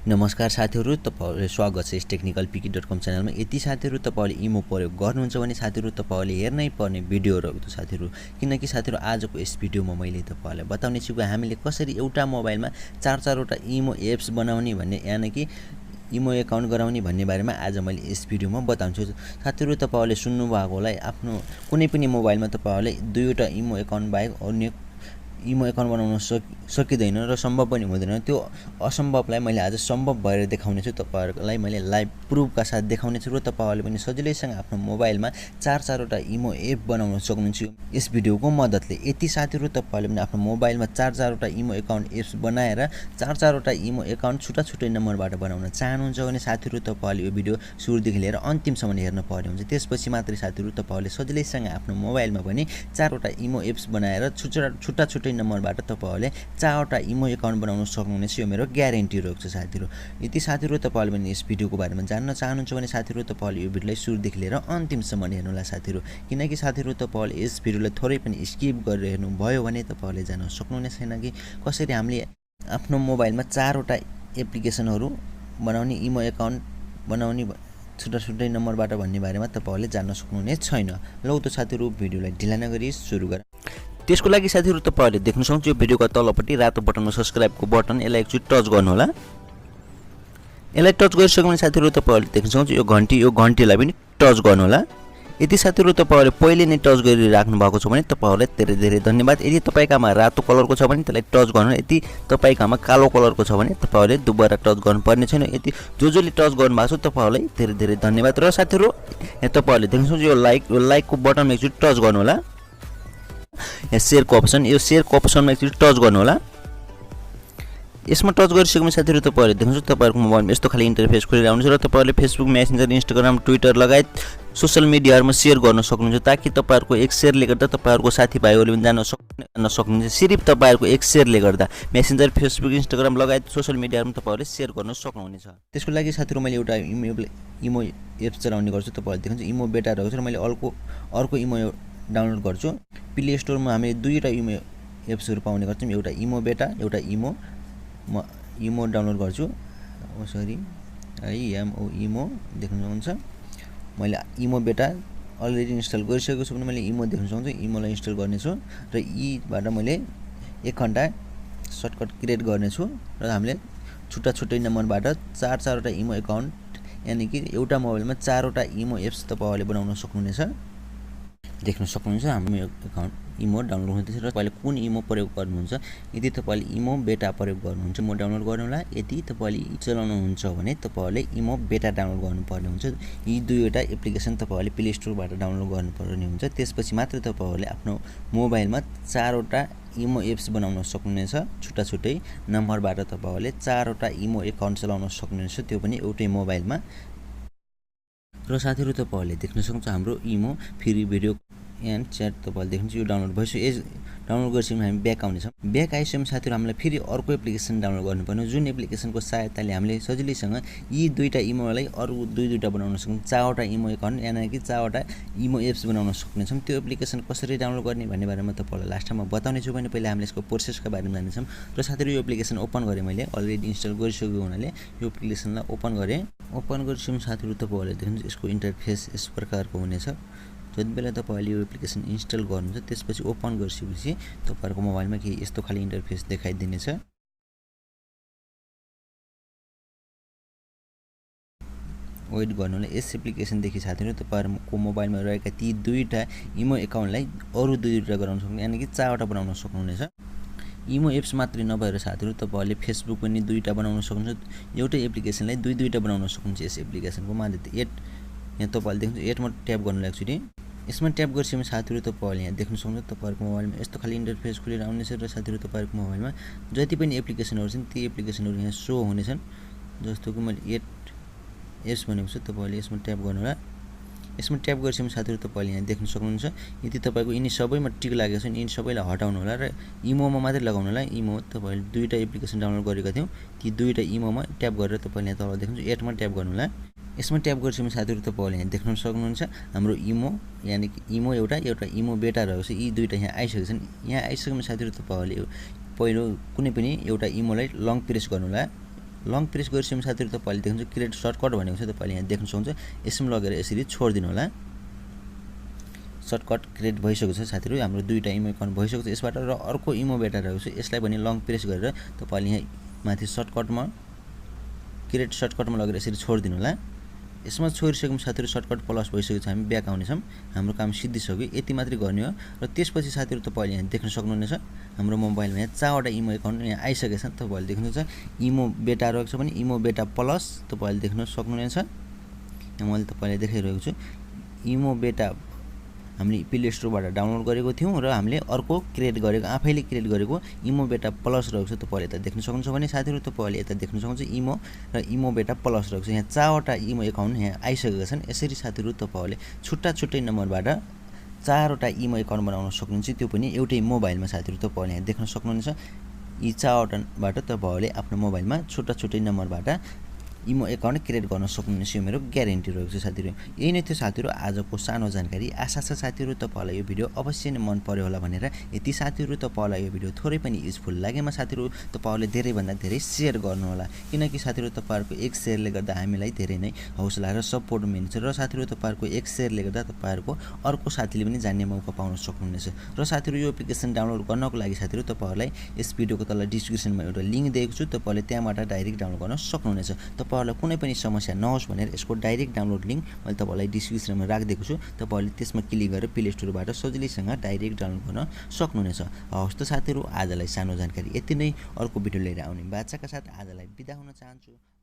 नमस्कार साथीहरु, तपाईहरुलाई स्वागत छ यस टेक्निकल च्यानलमा। यदि साथीहरु तपाईहरुले इमो प्रयोग गर्नुहुन्छ भने साथीहरु तपाईहरुले हेर्नै पर्ने भिडियोहरु हो साथीहरु। किनकि साथीहरु आजको यस भिडियोमा मैले तपाईहरुलाई बताउने छु हामीले कसरी एउटा मोबाइलमा चार वटा इमो एप्स बनाउने भन्ने यानी कि इमो एकाउन्ट गराउने भन्ने बारेमा आज मैले यस भिडियोमा बताउँछु। साथीहरु तपाईहरुले सुन्नु भएको होला आफ्नो कुनै पनि मोबाइलमा तपाईहरुले दुईवटा इमो एकाउन्ट बाहेक अन्य इमो एकाउन्ट बनाउन सकिदैन र सम्भव पनि हुँदैन। त्यो असम्भवलाई मैले आज सम्भव भएर देखाउने छु। तपाईहरुलाई मैले लाइभ प्रुफका साथ देखाउने छु र तपाईहरुले पनि सजिलैसँग आफ्नो मोबाइलमा चार वटा इमो एप बनाउन सक्नुहुन्छ यस भिडियोको मद्दतले। यति साथीहरु तपाईहरुले पनि आफ्नो मोबाइलमा चार वटा इमो एकाउन्ट एप्स बनाएर चार वटा इमो एकाउन्ट छुट्टा-छुट्टै नम्बरबाट बनाउन चाहनुहुन्छ भने साथीहरु तपाईहरुले यो भिडियो सुरुदेखि लिएर अन्तिमसम्म हेर्न पर्ने हुन्छ। त्यसपछि मात्रै साथीहरु तपाईहरुले सजिलैसँग आफ्नो मोबाइलमा पनि चार वटा इमो एप्स बनाएर छुट्टा-छुट्टै नम्बरबाट तपाईहरुले चारवटा इमो एकाउन्ट बनाउन सक्नुहुनेछ। यो मेरो ग्यारेन्टी रहेको छ साथीहरु। यदि साथीहरु तपाईहरुले पनि यस भिडियोको बारेमा जान्न चाहनुहुन्छ भने साथीहरु तपाईहरुले यो भिडियोलाई सुरुदेखि लिएर अन्तिमसम्म हेर्नु होला साथीहरु। किनकि साथीहरु तपाईहरुले यस भिडियोलाई थोरै पनि स्किप गरेर हेर्नु भयो भने तपाईहरुले जान्न सक्नुहुने छैन कि कसरी हामीले आफ्नो मोबाइलमा चारवटा एप्लिकेसनहरु बनाउने इमो एकाउन्ट बनाउने छुट्टा-छुट्टै नम्बरबाट भन्ने बारेमा तपाईहरुले जान्न सक्नुहुने छैन। लौ त साथीहरु भिडियोलाई ढिला नगरी सुरु गरौँ। त्यसको लागि साथीहरु तपाईहरुले देख्न सक्नुहुन्छ यो भिडियोको तलपट्टि रातो बटनमा सब्स्क्राइबको बटन, यसलाई एकचोटी टच गर्नु होला। यसलाई टच गरिसक्यो भने साथीहरु तपाईहरुले देख्न सक्नुहुन्छ यो घण्टीलाई पनि टच गर्नु होला। यदि साथीहरु तपाईहरुले पहिले नै टच गरिराख्नु भएको छ भने तपाईहरुलाई धेरै धन्यवाद। यदि तपाईकामा रातो कलरको छ भने त्यसलाई टच गर्नु। यदि तपाईकामा कालो कलरको छ भने तपाईहरुले दुबारा टच गर्नुपर्ने छैन। यदि जसले टच गर्नु भएको छ तपाईहरुलाई धेरै धन्यवाद। र साथीहरु यहाँ तपाईहरुले देख्न सक्नुहुन्छ यो लाइकको बटनमा एकचोटी टच गर्नु होला। यहाँ शेयरको अप्सन, यो शेयरको अप्सनमा एकचोटी टच गर्नु होला। यसमा टच गरिसकेपछि साथीहरु तपाईहरुले देख्नुहुन्छ तपाईहरुको मोबाइलमा यस्तो खाली इन्टरफेस खोलेर आउँछ र तपाईहरुले फेसबुक, मेसेन्जर, इन्स्टाग्राम, ट्विटर लगायत सोशल मिडियाहरुमा शेयर गर्न सक्नुहुन्छ ताकि तपाईहरुको एक शेयरले गर्दा तपाईहरुको साथीभाइहरुले पनि जान्न सक्नुहुन्छ। सिर्फ तपाईहरुको एक शेयरले गर्दा मेसेन्जर, फेसबुक, इन्स्टाग्राम लगायत सोशल मिडियाहरुमा तपाईहरुले शेयर गर्न सक्नुहुनेछ। त्यसको लागि साथीहरु मैले एउटा इमो एप्स चलाउने गर्छु। तपाईहरुले देख्नुहुन्छ इमो बेटा रहेको छ र मैले अर्को इमो डाउनलोड गर्छु। प्ले स्टोरमा हामीले दुईटा इमो एप्सहरु पाउने गर्छौं। एउटा इमो बेटा, एउटा इमो डाउनलोड गर्छु। iMO इमो देख्न सक्नुहुन्छ। मैले इमो बेटा अलरेडी इन्स्टल गरिसकेको छु भने मैले इमो देख्न सक्छु। इमोलाई इन्स्टल गर्ने छु र यीबाट मैले 1 घण्टा सर्टकट क्रिएट गर्ने छु र हामीले छुट्टा-छुट्टै नम्बरबाट चारवटा इमो एकाउन्ट यानी कि एउटा मोबाइलमा चारवटा इमो एप्स तपाईहरुले बनाउन सक्नुहुनेछ। देख्न सक्नुहुन्छ हाम्रो एकाउन्ट इमो डाउनलोड हुँदैछ र तपाईले कुन इमो प्रयोग गर्नुहुन्छ। यदि तपाईले इमो बेटा प्रयोग गर्नुहुन्छ म डाउनलोड गर्नु होला। यदि तपाईले चलाउनुहुन्छ भने तपाईहरुले इमो बेटा डाउनलोड गर्नुपर्ने हुन्छ। यी दुईवटा एप्लिकेसन तपाईहरुले प्ले स्टोरबाट डाउनलोड गर्नुपर्ने हुन्छ। त्यसपछि मात्र तपाईहरुले आफ्नो मोबाइलमा चारवटा इमो एप्स बनाउन सक्नुहुनेछ। छुट्टा-छुट्टै नम्बरबाट तपाईहरुले चारवटा इमो एकाउन्ट चलाउन सक्नुहुनेछ, त्यो पनि एउटै मोबाइलमा। र साथीहरु तपाईहरुले देख्न सक्नुहुन्छ हाम्रो इमो फ्री भिडियो एन्ड च्याट तपाईहरुले देख्नुहुन्छ यो डाउनलोड भइसक्यो। डाउनलोड गरेपछि हामी ब्याक आउनेछौँ। ब्याक आइसकेपछि साथीहरु हामीलाई फेरि अर्को एप्लिकेसन डाउनलोड गर्नुपर्ने, जुन एप्लिकेसनको सहायताले हामीले सजिलैसँग यी दुईटा इमोलाई अरु दुईटा बनाउन सक्छौं। चारवटा इमो एकाउन्ट यानी कि चारवटा इमो एप्स बनाउन सक्नेछौँ। त्यो एप्लिकेसन कसरी डाउनलोड गर्ने भन्ने बारेमा तपाईहरुलाई लास्टमा बताउने छु भने पहिले हामीले यसको प्रोसेसका बारेमा जान्नेछौँ। र साथीहरु यो एप्लिकेसन ओपन गरे मैले अलरेडी इन्स्टल गरिसकेको हुनाले यो एप्लिकेसनलाई ओपन गरे। ओपन गरिसकेपछि साथीहरु तपाईहरुले देख्नुहुन्छ यसको इन्टरफेस यस प्रकारको हुनेछ। जति बेला तपाईहरुले यो एप्लिकेसन इन्स्टल गर्नुहुन्छ त्यसपछि ओपन गरिसकेपछि तपाईहरुको मोबाइलमा के यस्तो खाली इन्टरफेस देखाइदिनेछ। वेट गर्नु होला। यस एप्लिकेसनदेखि साथीहरु तपाईहरुको मोबाइलमा रहेका ती दुईटा इमो एकाउन्टलाई अरु दुईटा गराउन सक्नुहुन्छ यानी कि चारवटा बनाउन सक्नुहुनेछ। इमो एप्स मात्रै नभएर साथीहरु तपाईहरुले फेसबुक पनि दुईटा बनाउन सक्नुहुन्छ। एउटै एप्लिकेसनलाई दुईटा बनाउन सक्नुहुन्छ यस एप्लिकेसनको माध्यमले। यहाँ तपाईहरुले देख्नुहुन्छ एडमा ट्याप गर्नु होला एकचोटी। यसमा ट्याप गरिसकेपछि साथीहरु तपाईहरुले यहाँ देख्न सक्नुहुन्छ तपाईहरुको मोबाइलमा यस्तो खाली इन्टरफेस खुलेर आउनेछ र साथीहरु तपाईहरुको मोबाइलमा जति पनि एप्लिकेसनहरु छन् ती एप्लिकेसनहरु यहाँ शो हुनेछन्। जस्तो कि मैले एप्स भनेको छु, तपाईहरुले यसमा ट्याप गर्नु होला। यसमा ट्याप गरिसकेपछि साथीहरु तपाईहरुले यहाँ देख्न सक्नुहुन्छ यदि तपाईको यिनी सबैमा टिक लागेको छ भने यिनी सबैलाई हटाउनु होला र इमोमा मात्रै लगाउनु होला। इमो तपाईहरुले दुईटा एप्लिकेसन डाउनलोड गरेका थियौ, ती दुईटा इमोमा ट्याप गरेर तपाईहरुले यहाँ तल देख्नुहुन्छ एडमा ट्याप गर्नु होला। यसमा ट्याप गरिसकेपछि साथीहरु तपाईहरुले यहाँ देख्न सक्नुहुन्छ हाम्रो इमो यानी कि इमो एउटा इमो बेटा रहेको छ। यी दुईटा यहाँ आइसकेको छन्। यहाँ आइसकेपछि साथीहरु तपाईहरुले पहिलो कुनै पनि एउटा इमोलाई लङ प्रेस गर्नु होला। लङ प्रेस गरिसकेपछि साथीहरु तपाईले देख्नुहुन्छ क्रिएट सर्टकट भनेको छ तपाईले यहाँ देख्न सक्नुहुन्छ यसमा लगेर यसरी छोड्दिनु होला सर्टकट क्रिएट भइसकेको छ साथीहरु हाम्रो दुईटा इमो एकाउन्ट भइसकेको छ यसबाट र अर्को इमो बेटा रहेको छ यसलाई पनि लङ प्रेस गरेर तपाईले यहाँ माथि सर्टकटमा क्रिएट सर्टकटमा लगेर यसरी छोड्दिनु होला यसमा छोडिसकेपछि साथीहरु सर्टकट प्लस भइसकेको छ हामी ब्याक आउने छौं हाम्रो काम सिद्धिसक्यो यति मात्रै गर्ने हो र त्यसपछि साथीहरु तपाईले यहाँ देख्न सक्नुहुनेछ हाम्रो मोबाइलमा यहाँ 4 वटा इमो एकाउन्ट यहाँ आइसकेको छ तपाईले देख्नुहुन्छ इमो बेटा रहेको छ भने इमो बेटा प्लस तपाईले देख्न सक्नुहुनेछ यहाँ मैले तपाईलाई देखाइरहेको छु इमो बेटा हामीले प्ले स्टोरबाट डाउनलोड गरेको थियौं र हामीले अर्को क्रिएट गरेको आफैले क्रिएट गरेको इमो बेटा प्लस रहेको छ तपाईले यता देख्न सक्नुहुन्छ भने साथीहरु तपाईले यता देख्न सक्नुहुन्छ इमो र इमो बेटा प्लस रहेको छ यहाँ 4 वटा इमो एकाउन्ट यहाँ आइसकेका छन् यसरी साथीहरु तपाईले छुट्टा छुट्टै नम्बरबाट 4 वटा इमो एकाउन्ट बनाउन सक्नुहुन्छ त्यो पनि एउटै मोबाइलमा साथीहरु तपाईले यहाँ देख्न सक्नुहुनेछ यी 4 वटाबाट तपाईले आफ्नो मोबाइलमा छुट्टा छुट्टै नम्बरबाट इमो एकाउन्ट क्रिएट गर्न सक्नुहुनेछ यो मेरो ग्यारेन्टी रहेको छ साथीहरु यही नै थियो साथीहरु आजको सानो जानकारी आशा छ साथीहरु तपाईलाई यो भिडियो अवश्य नै मन पर्यो होला भनेर यति साथीहरु तपाईलाई यो भिडियो थोरै पनि युजफुल लागेमा साथीहरु तपाईले धेरै भन्दा धेरै शेयर गर्नु होला किनकि साथीहरु तपाईहरुको एक शेयरले गर्दा हामीलाई धेरै नै हौसला र सपोर्ट मिल्छ र साथीहरु तपाईहरुको एक शेयरले गर्दा तपाईहरुको अर्को साथीले पनि जान्ने मौका पाउन सक्नुहुनेछ र साथीहरु यो एप्लिकेसन डाउनलोड गर्नको लागि साथीहरु तपाईहरुलाई यस भिडियोको तल डिस्क्रिप्सनमा एउटा लिंक दिएको छु तपाईले त्यहाँबाट डाइरेक्ट डाउनलोड गर्न सक्नुहुनेछ तपाईहरुलाई कुनै पनि समस्या नहोस् भनेर यसको डाइरेक्ट डाउनलोड लिंक मैले तपाईलाई डिस्क्रिप्सनमा राखिदिएको छु तपाईले त्यसमा क्लिक गरेर प्ले स्टोरबाट सजिलैसँग डाइरेक्ट डाउनलोड गर्न सक्नुहुनेछ हवस् त साथीहरु आजलाई सानो जानकारी यति नै अर्को भिडियो लिएर आउने बाचाका साथ आजलाई बिदा हुन चाहन्छु